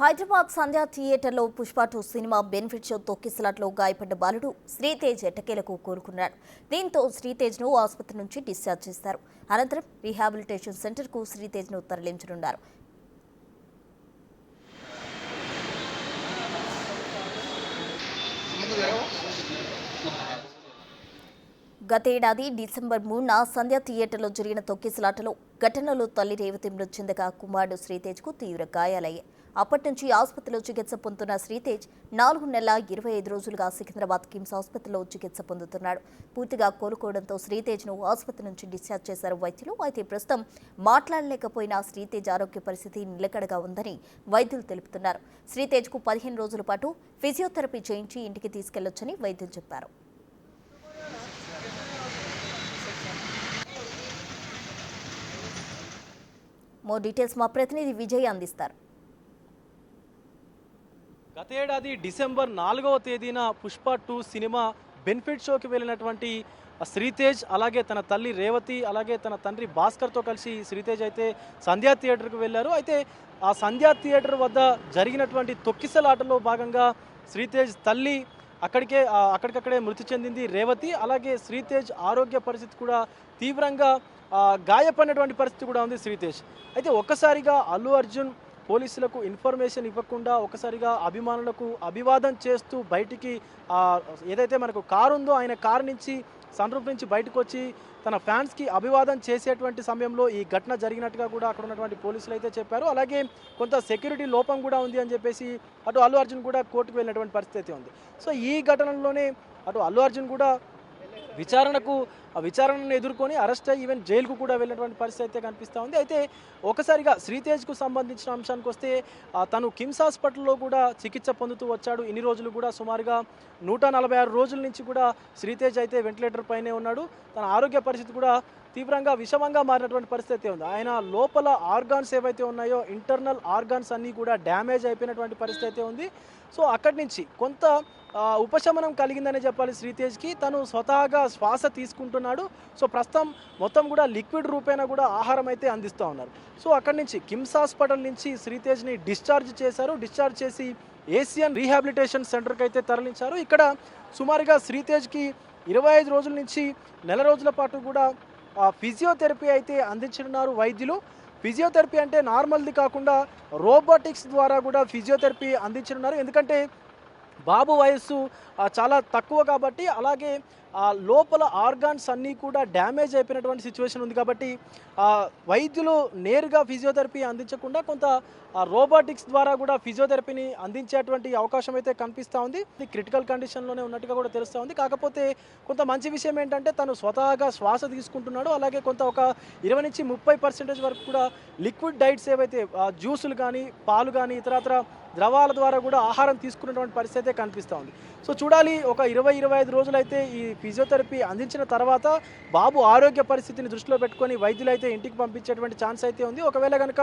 హైదరాబాద్ సంధ్యా థియేటర్లో Pushpa 2 cinema benefit show తొక్కిసలాట్లో గాయపడ్డ బాలుడు శ్రీతేజ్ ఎట్టకేలకు కోలుకున్నాడు. దీంతో శ్రీతేజ్ను ఆసుపత్రి నుంచి డిశ్చార్జ్ చేశారు. అనంతరం రీహాబిలిటేషన్ సెంటర్కు శ్రీతేజ్ను తరలించనున్నారు. గతేడాది డిసెంబర్ 3న సంధ్యా థియేటర్లో జరిగిన తొక్కిసలాటలో ఘటనలో తల్లి రేవతి మృతి చెందగా కుమారుడు శ్రీతేజ్కు తీవ్ర గాయాలయ్యాయి. అప్పటి నుంచి ఆసుపత్రిలో చికిత్స పొందుతున్న శ్రీతేజ్ 4 నెలల 25 రోజులుగా సికింద్రాబాద్ కిమ్స్ ఆసుపత్రిలో చికిత్స పొందుతున్నాడు. పూర్తిగా కోలుకోవడంతో శ్రీతేజ్ను ఆసుపత్రి నుంచి డిశ్చార్జ్ చేశారు వైద్యులు. అయితే ప్రస్తుతం మాట్లాడలేకపోయినా శ్రీతేజ్ ఆరోగ్య పరిస్థితి నిలకడగా ఉందని వైద్యులు తెలుపుతున్నారు. శ్రీతేజ్కు 15 రోజుల పాటు ఫిజియోథెరపీ చేయించి ఇంటికి తీసుకెళ్లొచ్చని వైద్యులు చెప్పారు. మోర్ డీటెయిల్స్ మా ప్రతినిధి విజయ్ అందిస్తారు. గతేడాది డిసెంబర్ 4వ తేదీన పుష్ప 2 సినిమా బెనిఫిట్ షోకి వెళ్ళినటువంటి శ్రీతేజ్ అలాగే తన తల్లి రేవతి అలాగే తన తండ్రి భాస్కర్తో కలిసి శ్రీతేజ్ అయితే సంధ్యా థియేటర్కి వెళ్ళారు. అయితే ఆ సంధ్యా థియేటర్ వద్ద జరిగినటువంటి తొక్కిసలాటలో భాగంగా శ్రీతేజ్ తల్లి అక్కడికక్కడే మృతి చెందింది రేవతి. అలాగే శ్రీతేజ్ ఆరోగ్య పరిస్థితి కూడా తీవ్రంగా గాయపడినటువంటి పరిస్థితి కూడా ఉంది శ్రీతేజ్. అయితే ఒక్కసారిగా అల్లు అర్జున్ పోలీసులకు ఇన్ఫర్మేషన్ ఇవ్వకుండా ఒక్కసారిగా అభిమానులకు అభివాదం చేస్తూ బయటికి ఏదైతే మనకు కారు ఉందో ఆయన కారు నుంచి సన్ రూఫ్ నుంచి బయటకు వచ్చి తన ఫ్యాన్స్కి అభివాదం చేసేటువంటి సమయంలో ఈ ఘటన జరిగినట్టుగా కూడా అక్కడ ఉన్నటువంటి పోలీసులు అయితే చెప్పారు. అలాగే కొంత సెక్యూరిటీ లోపం కూడా ఉంది అని చెప్పేసి అటు అల్లు అర్జున్ కూడా కోర్టుకు వెళ్ళినటువంటి పరిస్థితి ఉంది. సో ఈ ఘటనలోనే అటు అల్లు అర్జున్ కూడా విచారణను ఎదుర్కొని అరెస్ట్ అయ్యి ఈవెన్ జైలుకు కూడా వెళ్ళినటువంటి పరిస్థితి అయితే కనిపిస్తూ ఉంది. అయితే ఒకసారిగా శ్రీతేజ్కు సంబంధించిన అంశానికి వస్తే తను కిమ్స్ హాస్పిటల్లో కూడా చికిత్స పొందుతూ వచ్చాడు. ఇన్ని రోజులు కూడా సుమారుగా 146 రోజుల నుంచి కూడా శ్రీతేజ్ అయితే వెంటిలేటర్ పైనే ఉన్నాడు. తన ఆరోగ్య పరిస్థితి కూడా తీవ్రంగా విషమంగా మారినటువంటి పరిస్థితి ఉంది. ఆయన లోపల ఆర్గాన్స్ ఏవైతే ఉన్నాయో ఇంటర్నల్ ఆర్గాన్స్ అన్నీ కూడా డ్యామేజ్ అయిపోయినటువంటి పరిస్థితి అయితే ఉంది. సో అక్కడి నుంచి కొంత ఉపశమనం కలిగిందనే చెప్పాలి శ్రీతేజ్కి. తను స్వతహాగా శ్వాస తీసుకుంటున్నాడు. సో ప్రస్తుతం మొత్తం కూడా లిక్విడ్ రూపేణ కూడా ఆహారం అయితే అందిస్తూ ఉన్నారు. సో అక్కడి నుంచి కిమ్స్ హాస్పిటల్ నుంచి శ్రీతేజ్ని డిశ్చార్జ్ చేశారు. డిశ్చార్జ్ చేసి ఏసియన్ రీహాబిలిటేషన్ సెంటర్కి అయితే తరలించారు. ఇక్కడ సుమారుగా శ్రీతేజ్కి 25 రోజుల నుంచి నెల రోజుల పాటు కూడా ఫిజియోథెరపీ అయితే అందించనున్నారు వైద్యులు. ఫిజియోథెరపీ అంటే నార్మల్ది కాకుండా రోబోటిక్స్ ద్వారా కూడా ఫిజియోథెరపీ అందించనున్నారు. ఎందుకంటే బాబు వయస్సు చాలా తక్కువ కాబట్టి, అలాగే లోపల ఆర్గాన్స్ అన్నీ కూడా డ్యామేజ్ అయిపోయినటువంటి సిచ్యువేషన్ ఉంది కాబట్టి వైద్యులు నేరుగా ఫిజియోథెరపీ అందించకుండా కొంత రోబోటిక్స్ ద్వారా కూడా ఫిజియోథెరపీని అందించేటువంటి అవకాశం అయితే కనిపిస్తూ ఉంది. క్రిటికల్ కండిషన్లోనే ఉన్నట్టుగా కూడా తెలుస్తూ ఉంది. కాకపోతే కొంత మంచి విషయం ఏంటంటే తను స్వతహాగా శ్వాస తీసుకుంటున్నాడు. అలాగే కొంత ఒక 20 నుంచి 30% వరకు కూడా లిక్విడ్ డైట్స్ ఏవైతే జ్యూసులు కానీ పాలు కానీ ఇతరత్ర ద్రవాల ద్వారా కూడా ఆహారం తీసుకున్నటువంటి పరిస్థితి కనిపిస్తూ ఉంది. సో చూడాలి, ఒక 20-25 రోజులైతే ఈ ఫిజియోథెరపీ అందించిన తర్వాత బాబు ఆరోగ్య పరిస్థితిని దృష్టిలో పెట్టుకొని వైద్యులు అయితే ఇంటికి పంపించేటువంటి ఛాన్స్ అయితే ఉంది. ఒకవేళ కనుక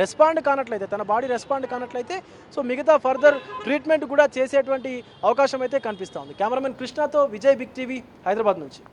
రెస్పాండ్ కానట్లయితే, తన బాడీ రెస్పాండ్ కానట్లయితే సో మిగతా ఫర్దర్ ట్రీట్మెంట్ కూడా చేసేటువంటి అవకాశం అయితే కనిపిస్తూ ఉంది. కెమెరామెన్ కృష్ణతో విజయ్, బిగ్ టీవీ, హైదరాబాద్ నుంచి.